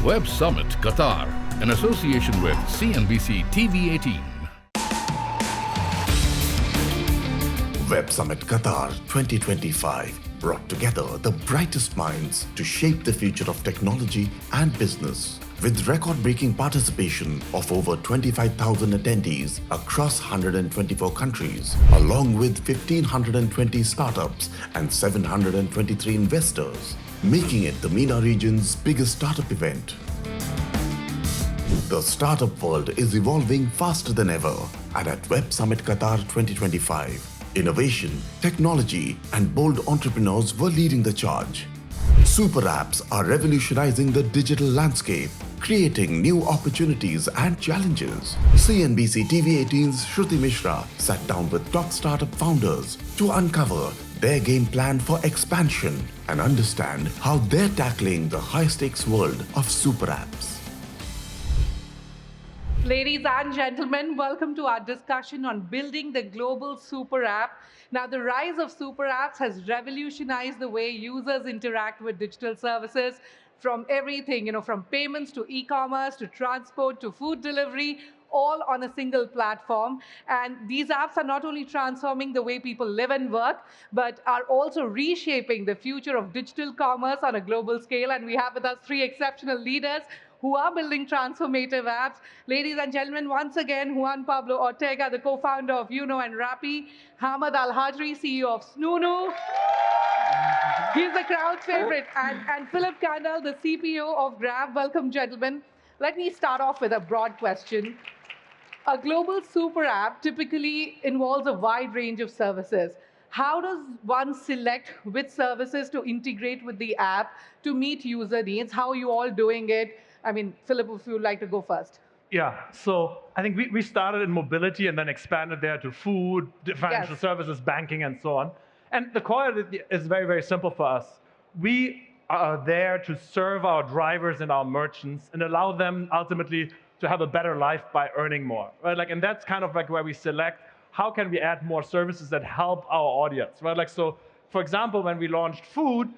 Web Summit Qatar, in association with CNBC-TV18. Web Summit Qatar 2025 brought together the brightest minds to shape the future of technology and business. With record-breaking participation of over 25,000 attendees across 124 countries, along with 1,520 startups and 723 investors, making it the MENA region's biggest startup event. The startup world is evolving faster than ever, and at Web Summit Qatar 2025, innovation, technology, and bold entrepreneurs were leading the charge. Super apps are revolutionizing the digital landscape, creating new opportunities and challenges. CNBC-TV18's Shruti Mishra sat down with top startup founders to uncover their game plan for expansion and understand how they're tackling the high-stakes world of super apps. Ladies and gentlemen, welcome to our discussion on building the global super app. Now, the rise of super apps has revolutionized the way users interact with digital services, from everything, from payments to e-commerce to transport to food delivery, all on a single platform. And these apps are not only transforming the way people live and work, but are also reshaping the future of digital commerce on a global scale. And we have with us three exceptional leaders who are building transformative apps. Ladies and gentlemen, once again, Juan Pablo Ortega, the co-founder of Uno and Rappi, Hamad Al-Hajri, CEO of Snoonu. He's the crowd's favorite. And Philip Candle, the CPO of Grab. Welcome, gentlemen. Let me start off with a broad question. A global super app typically involves a wide range of services. How does one select which services to integrate with the app to meet user needs? How are you all doing it? I mean, Philip, if you would like to go first. Yeah, so I think we started in mobility and then expanded there to food, financial services, banking, and so on. And the core is very, very simple for us. We are there to serve our drivers and our merchants and allow them ultimately to have a better life by earning more, right? And that's kind of where we select how can we add more services that help our audience, right? So, for example, when we launched food,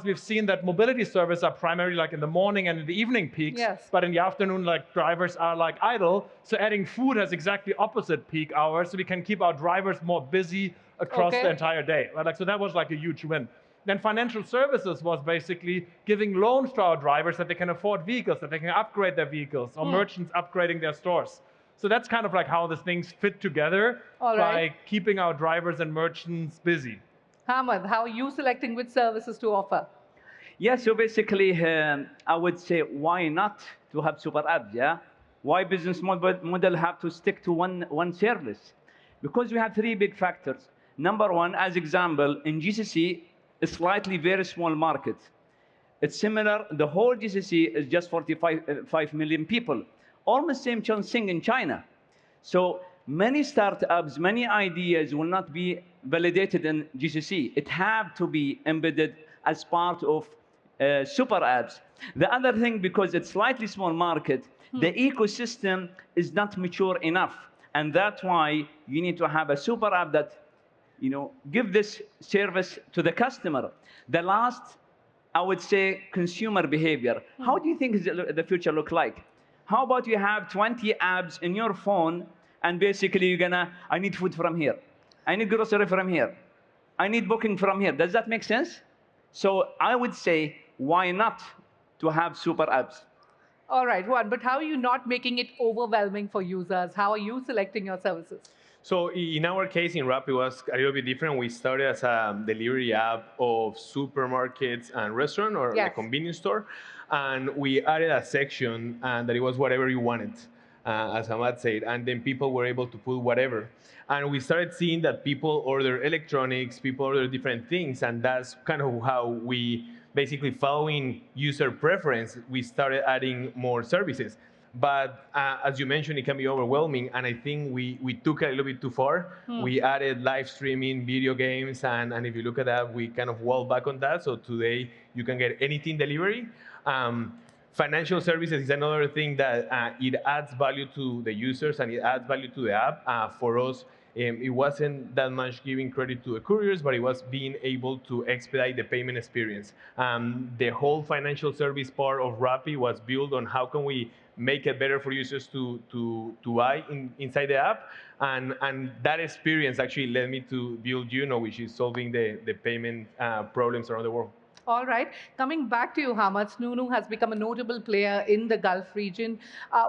we've seen that mobility services are primarily in the morning and in the evening peaks, but in the afternoon, drivers are idle. So adding food has exactly opposite peak hours, so we can keep our drivers more busy across the entire day, right? So that was a huge win. Then financial services was basically giving loans to our drivers that they can afford vehicles, that they can upgrade their vehicles, or merchants upgrading their stores. So that's kind of how these things fit together by keeping our drivers and merchants busy. Hamad, how are you selecting which services to offer? Yeah, so basically, I would say, why not to have super apps, yeah? Why business model have to stick to one service? Because we have three big factors. Number one, as example, in GCC, a slightly very small market. It's similar, the whole GCC is just 45 million people. Almost same thing in China. So many startups, many ideas will not be validated in GCC. It have to be embedded as part of super apps. The other thing, because it's slightly small market, the ecosystem is not mature enough. And that's why you need to have a super app that give this service to the customer. The last, I would say, consumer behavior. How do you think the future look like? How about you have 20 apps in your phone, and basically you're I need food from here. I need grocery from here. I need booking from here. Does that make sense? So I would say, why not to have super apps? All right, Juan, but how are you not making it overwhelming for users? How are you selecting your services? So in our case, in Rappi, it was a little bit different. We started as a delivery app of supermarkets and restaurant or a convenience store. And we added a section that it was whatever you wanted, as Hamad said. And then people were able to put whatever. And we started seeing that people order electronics, people order different things. And that's kind of how we basically, following user preference, we started adding more services. But as you mentioned, it can be overwhelming, and I think we took it a little bit too far. We added live streaming, video games, and if you look at that, we kind of walled back on that. So today, you can get anything delivery. Financial services is another thing that it adds value to the users, and it adds value to the app. For us, It wasn't that much giving credit to the couriers, but it was being able to expedite the payment experience. The whole financial service part of Rappi was built on how can we make it better for users to buy inside the app. And that experience actually led me to build Juno, which is solving the payment problems around the world. All right. Coming back to you, Hamad, Snunu has become a notable player in the Gulf region.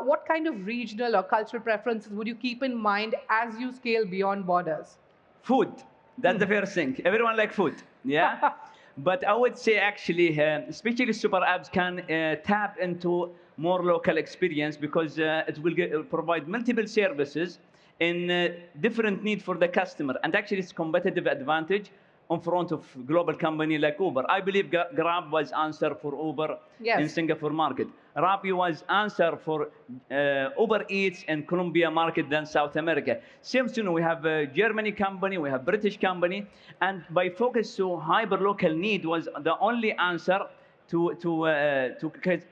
What kind of regional or cultural preferences would you keep in mind as you scale beyond borders? Food. That's the first thing. Everyone like food. Yeah. But I would say actually, especially super apps can tap into more local experience because it will provide multiple services in different need for the customer. And actually, it's competitive advantage in front of global company like Uber. I believe Grab was answer for Uber in Singapore market. Rappi was answer for Uber Eats in Colombia market than South America. Same thing, we have a Germany company, we have British company, and by focus to hyper local need was the only answer to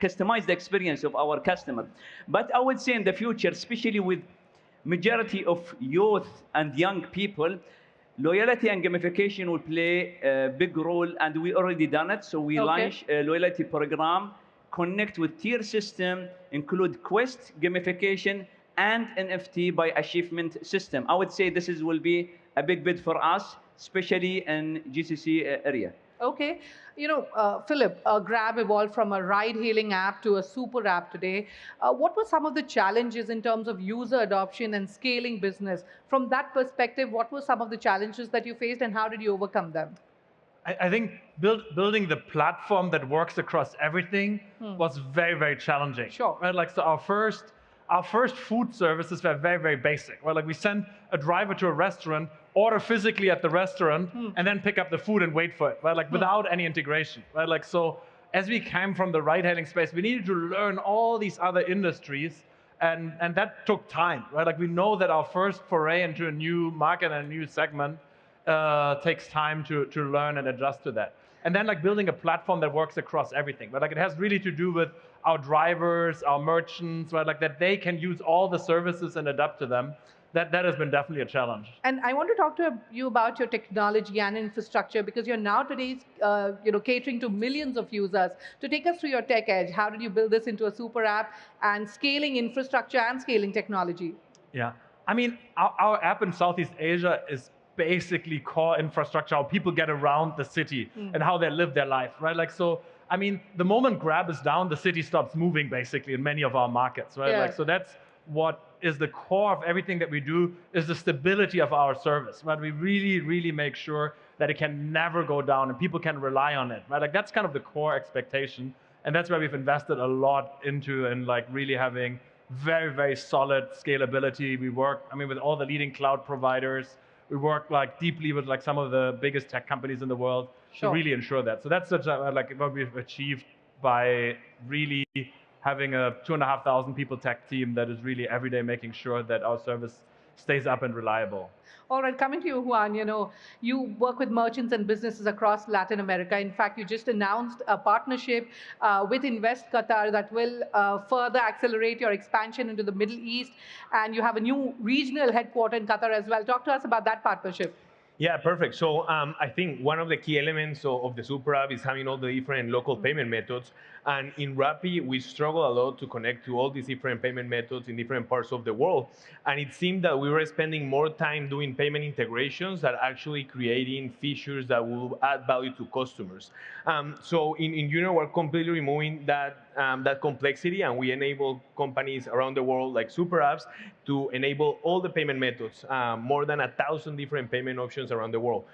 customize the experience of our customer. But I would say in the future, especially with majority of youth and young people, loyalty and gamification will play a big role, and we already done it. So we launch a loyalty program, connect with tier system, include quest gamification and NFT by achievement system. I would say this will be a big bid for us, especially in GCC area. Okay. You know, Philip, Grab evolved from a ride-hailing app to a super app today. What were some of the challenges in terms of user adoption and scaling business? From that perspective, what were some of the challenges that you faced and how did you overcome them? I think building the platform that works across everything was very, very challenging. Sure. Right? Like, so our first food services were very, very basic. Right? Like we send a driver to a restaurant, order physically at the restaurant, and then pick up the food and wait for it, right? Like without any integration, right? Like, so as we came from the ride-hailing space, we needed to learn all these other industries, and that took time, right? Like we know that our first foray into a new market and a new segment takes time to learn and adjust to that. And then like building a platform that works across everything, right? Like it has really to do with our drivers, our merchants, right? Like that they can use all the services and adapt to them. That has been definitely a challenge. And I want to talk to you about your technology and infrastructure because you're now today catering to millions of users. To take us through your tech edge, how did you build this into a super app and scaling infrastructure and scaling technology? Yeah, I mean, our app in Southeast Asia is basically core infrastructure, how people get around the city and how they live their life, right? Like, so, I mean, the moment Grab is down, the city stops moving basically in many of our markets, right? Like, so that's what is the core of everything that we do, is the stability of our service, right? We really, really make sure that it can never go down and people can rely on it, right? Like that's kind of the core expectation. And that's where we've invested a lot into and like really having very, very solid scalability. We work, I mean, with all the leading cloud providers. We work like deeply with like some of the biggest tech companies in the world to really ensure that. So that's such a, like what we've achieved by really having a 2,500 people tech team that is really every day making sure that our service stays up and reliable. All right, coming to you, Juan, you work with merchants and businesses across Latin America. In fact, you just announced a partnership with Invest Qatar that will further accelerate your expansion into the Middle East. And you have a new regional headquarter in Qatar as well. Talk to us about that partnership. Yeah, perfect. So I think one of the key elements of the super app is having all the different local payment methods. And in Rappi, we struggle a lot to connect to all these different payment methods in different parts of the world. And it seemed that we were spending more time doing payment integrations than actually creating features that will add value to customers. So in Juno, we're completely removing that complexity, and we enable companies around the world, like super apps, to enable all the payment methods, more than 1,000 different payment options around the world.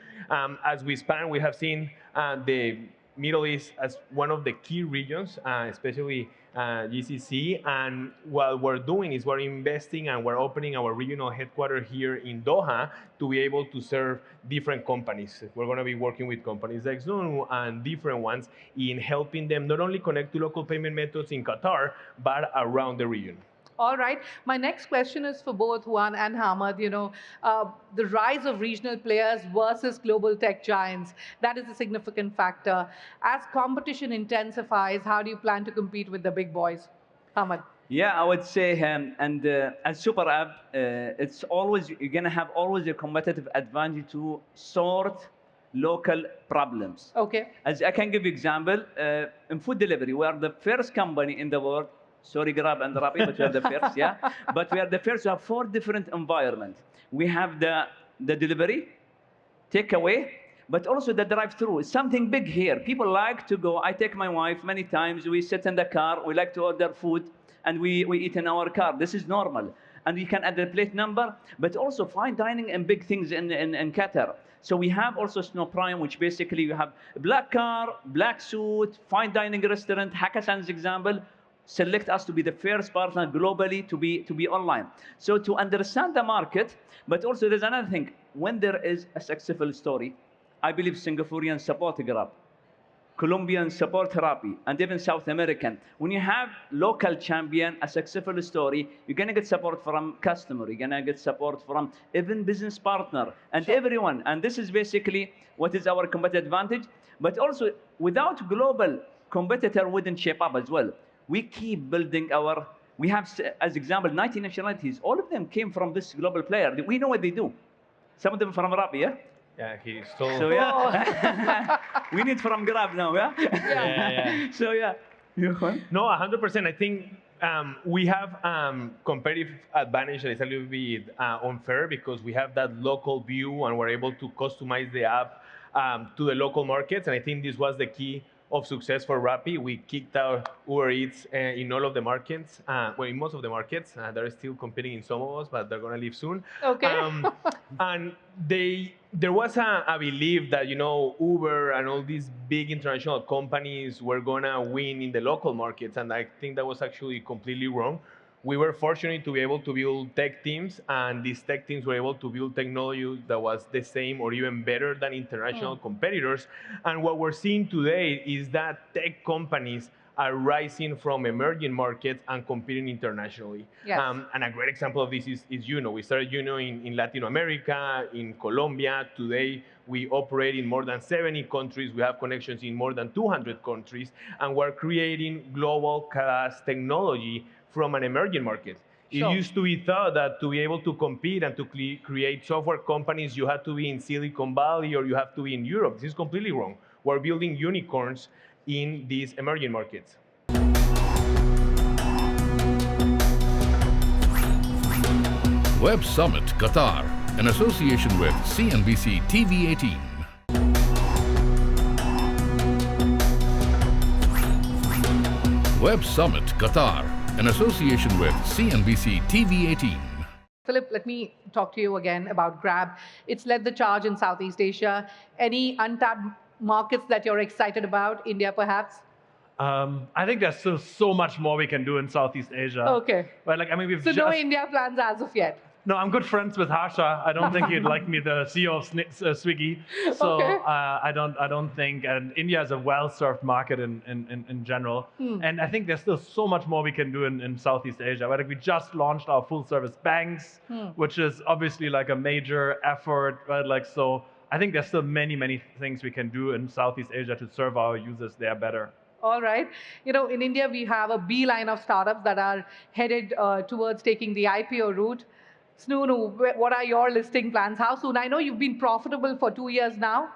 As we expand, we have seen the Middle East as one of the key regions, especially GCC. And what we're doing is we're investing and we're opening our regional headquarters here in Doha to be able to serve different companies. We're going to be working with companies like Zoom and different ones in helping them not only connect to local payment methods in Qatar, but around the region. All right. My next question is for both Juan and Hamad. The rise of regional players versus global tech giants, that is a significant factor. As competition intensifies, how do you plan to compete with the big boys? Hamad. Yeah, I would say, as super app, it's always you're gonna have always a competitive advantage to sort local problems. Okay. As I can give you example, in food delivery, we are the first company in the world. Sorry, Grab and Rappi, but we are the first, yeah. But we are the first to have 4 different environments. We have the delivery, takeaway, but also the drive-through. It's something big here. People like to go. I take my wife many times. We sit in the car. We like to order food, and we eat in our car. This is normal. And you can add the plate number, but also fine dining and big things in Qatar. So we have also Snow Prime, which basically you have black car, black suit, fine dining restaurant, Hakkasan's example. Select us to be the first partner globally to be online. So to understand the market, but also there's another thing. When there is a successful story, I believe Singaporeans support Grab, Colombians support Rappi, and even South American. When you have local champion, a successful story, you're gonna get support from customer, you're gonna get support from even business partner, and everyone. And this is basically what is our competitive advantage. But also, without global competitor wouldn't shape up as well. We keep building we have, as example, 19 nationalities. All of them came from this global player. We know what they do. Some of them from Rappi, yeah? Yeah, he stole. So yeah, we need from Grab now, yeah? Yeah. So yeah. No, 100%. I think we have competitive advantage that is a little bit unfair because we have that local view and we're able to customize the app to the local markets. And I think this was the key of success for Rappi. We kicked out Uber Eats in all of the markets, well, in most of the markets. They're still competing in some of us, but they're going to leave soon. Okay. And there was a belief that, Uber and all these big international companies were going to win in the local markets. And I think that was actually completely wrong. We were fortunate to be able to build tech teams, and these tech teams were able to build technology that was the same or even better than international competitors. And what we're seeing today is that tech companies are rising from emerging markets and competing internationally. Yes. And a great example of this is Juno. We started Juno in Latin America, in Colombia. Today, we operate in more than 70 countries. We have connections in more than 200 countries, and we're creating global class technology from an emerging market. Sure. It used to be thought that to be able to compete and to create software companies, you had to be in Silicon Valley or you have to be in Europe. This is completely wrong. We're building unicorns in these emerging markets. Web Summit Qatar, in association with CNBC-TV18. Web Summit Qatar, in association with CNBC-TV18. Philip, let me talk to you again about Grab. It's led the charge in Southeast Asia. Any untapped markets that you're excited about? India, perhaps? I think there's still so much more we can do in Southeast Asia. Okay. But we've so no India plans as of yet? No, I'm good friends with Harsha. I don't think he'd like me, the CEO of Swiggy. So Okay. I don't think, and India is a well-served market in general. And I think there's still so much more we can do in Southeast Asia. We just launched our full-service banks, which is obviously a major effort, right? So I think there's still many things we can do in Southeast Asia to serve our users there better. All right. In India, we have a beeline of startups that are headed towards taking the IPO route. Snoo, what are your listing plans? How soon? I know you've been profitable for 2 years now.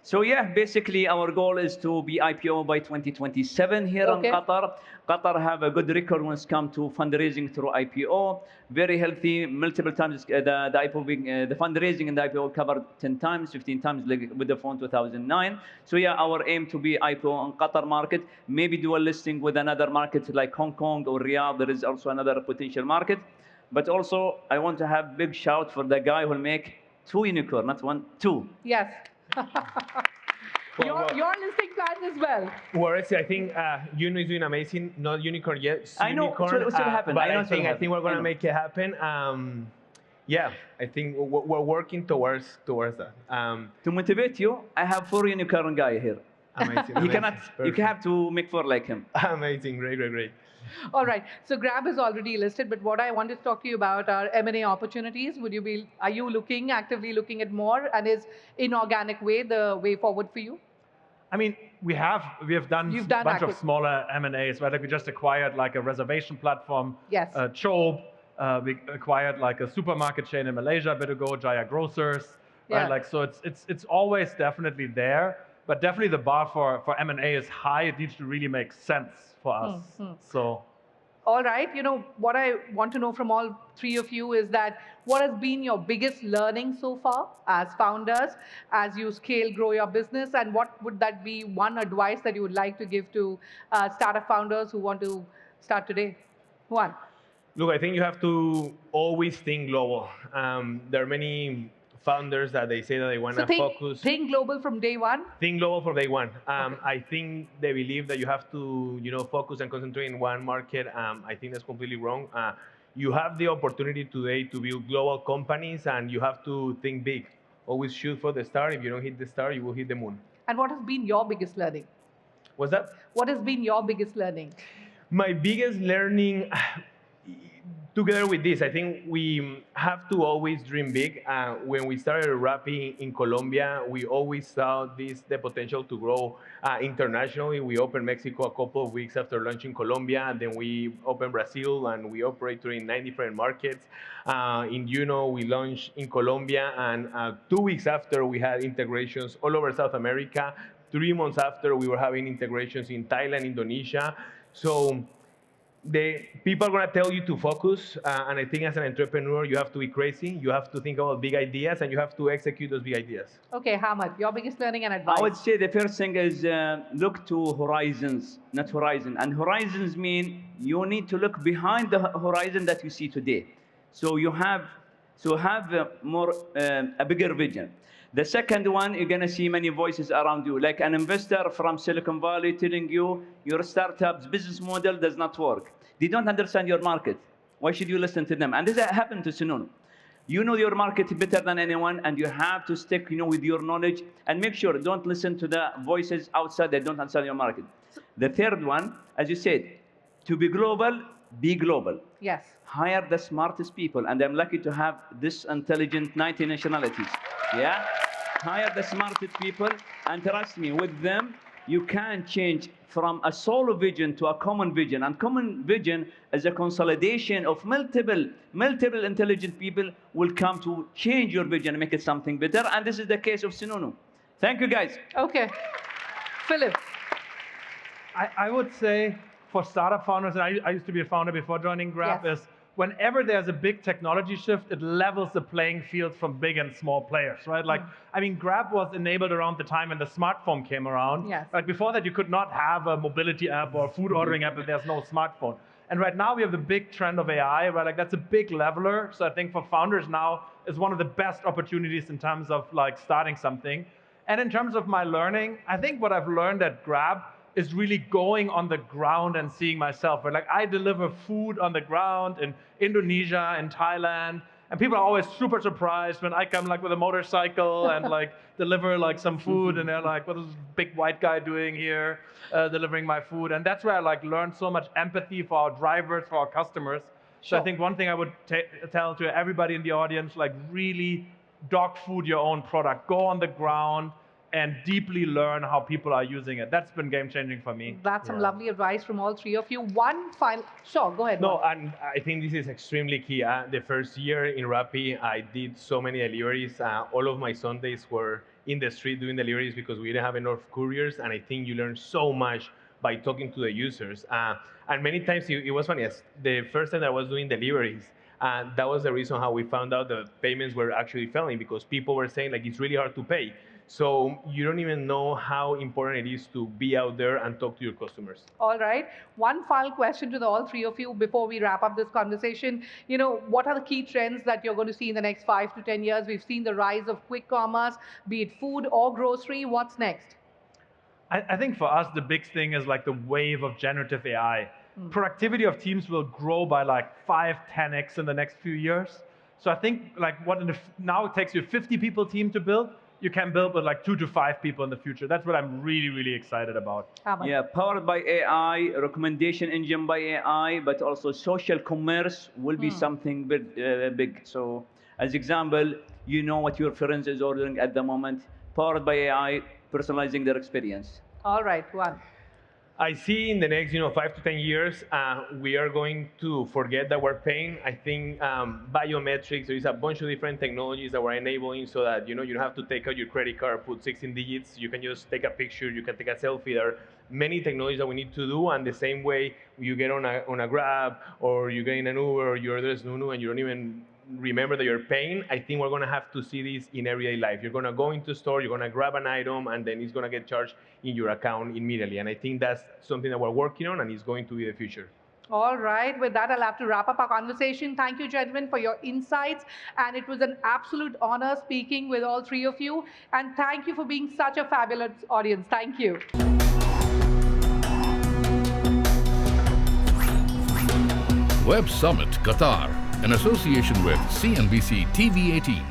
So yeah, basically our goal is to be IPO by 2027 here in Qatar. Qatar have a good record when it comes to fundraising through IPO. Very healthy, multiple times the IPO being, the fundraising in the IPO covered 10 times, 15 times with the fund 2009. So yeah, our aim to be IPO in Qatar market, maybe dual listing with another market like Hong Kong or Riyadh. There is also another potential market. But also, I want to have big shout for the guy who will make 2 unicorn, not 1, 2. Yes. Your listing plans as well. Whereas I think Juno is doing amazing. Not unicorn yet. I know unicorn, what's going to happen. But I think we're going to make it happen. Yeah, I think we're working towards that. To motivate you, I have 4 unicorn guy here. Amazing. He cannot. You have to make 4 like him. Amazing. Great. All right. So Grab is already listed, but what I wanted to talk to you about are M&A opportunities. Are you actively looking at more, and is inorganic way the way forward for you? I mean, we have done You've a done bunch of smaller M&As, right? Like we just acquired like a reservation platform, Yes. Chobe. We acquired like a supermarket chain in Malaysia a bit ago, Jaya Grocers, right? Yeah. Like so, it's always definitely there, but definitely the bar for M&A is high. It needs to really make sense for us. So. All right, what I want to know from all three of you is that what has been your biggest learning so far as founders, as you scale, grow your business, and what would that be one advice that you would like to give to startup founders who want to start today? One. Look, I think you have to always think global. There are many founders that they say that they want to focus. Think global from day one? Think global from day one. I think they believe that you have to, focus and concentrate in one market. I think that's completely wrong. You have the opportunity today to build global companies, and you have to think big. Always shoot for the star. If you don't hit the star, you will hit the moon. And what has been your biggest learning? What's that? What has been your biggest learning? My biggest learning, together with this, I think we have to always dream big. When we started rapping in Colombia, we always saw the potential to grow internationally. We opened Mexico a couple of weeks after launching Colombia. Then we opened Brazil, and we operate in 9 different markets. In Juno, we launched in Colombia, and 2 weeks after, we had integrations all over South America. 3 months after, we were having integrations in Thailand, Indonesia. So the people are going to tell you to focus, and I think as an entrepreneur, you have to be crazy. You have to think about big ideas, and you have to execute those big ideas. Okay, Hamad, your biggest learning and advice? I would say the first thing is look to horizons, not horizon. And horizons mean you need to look behind the horizon that you see today. So you have a bigger vision. The second one, you're going to see many voices around you, like an investor from Silicon Valley telling you your startup's business model does not work. They don't understand your market. Why should you listen to them? And this happened to Sununu. You know your market better than anyone, and you have to stick with your knowledge and make sure don't listen to the voices outside that don't understand your market. The third one, as you said, to be global, be global. Yes. Hire the smartest people, and I'm lucky to have this intelligent 90 nationalities. Yeah? Hire the smartest people, and trust me, with them, you can change from a solo vision to a common vision. And common vision is a consolidation of multiple intelligent people will come to change your vision and make it something better. And this is the case of Sununu. Thank you, guys. Okay. Philip. I would say for startup founders, and I used to be a founder before joining Grab, Yes. is whenever there's a big technology shift, it levels the playing field from big and small players, right? Like, I mean, Grab was enabled around the time when the smartphone came around. Yes. Like before that, you could not have a mobility app or a food ordering app if there's no smartphone. And right now we have the big trend of AI, right? Like that's a big leveler. So I think for founders now is one of the best opportunities in terms of like starting something. And in terms of my learning, I think what I've learned at Grab is really going on the ground and seeing myself. Right? Like I deliver food on the ground in Indonesia, in Thailand, and people are always super surprised when I come like with a motorcycle and like deliver like some food, and they're like, "What is this big white guy doing here, delivering my food?" And that's where I like learned so much empathy for our drivers, for our customers. Sure. So I think one thing I would tell to everybody in the audience, like really dog food your own product, go on the ground, and deeply learn how people are using it. That's been game-changing for me. That's some lovely advice from all three of you. One final, sure, go ahead. No, and I think this is extremely key. The first year in Rappi, I did so many deliveries. All of my Sundays were in the street doing deliveries because we didn't have enough couriers, and I think you learn so much by talking to the users. And many times it was funny. The first time that I was doing deliveries, that was the reason how we found out that payments were actually failing, because people were saying like it's really hard to pay. So you don't even know how important it is to be out there and talk to your customers. All right. One final question to all three of you before we wrap up this conversation. What are the key trends that you're going to see in the next 5 to 10 years? We've seen the rise of quick commerce, be it food or grocery. What's next? I think for us, the big thing is like the wave of generative AI. Productivity of teams will grow by like 5-10x in the next few years. So I think like now it takes you a 50 people team to build, you can build with like 2 to 5 people in the future. That's what I'm really, really excited about. Yeah, powered by AI, recommendation engine by AI, but also social commerce will be something big. So as example, you know what your friends is ordering at the moment. Powered by AI, personalizing their experience. All right, Juan. I see in the next 5 to 10 years, we are going to forget that we're paying. I think biometrics, there is a bunch of different technologies that we're enabling so that you don't have to take out your credit card, put 16 digits. You can just take a picture, you can take a selfie. There are many technologies that we need to do, and the same way you get on a Grab or you get in an Uber or you order Nunu and you don't even remember that you're paying. I think we're going to have to see this in everyday life. You're going to go into store, you're going to grab an item, and then it's going to get charged in your account immediately. And I think that's something that we're working on, and it's going to be the future. All right. With that, I'll have to wrap up our conversation. Thank you, gentlemen, for your insights. And it was an absolute honor speaking with all three of you. And thank you for being such a fabulous audience. Thank you. Web Summit Qatar, in association with CNBC-TV18.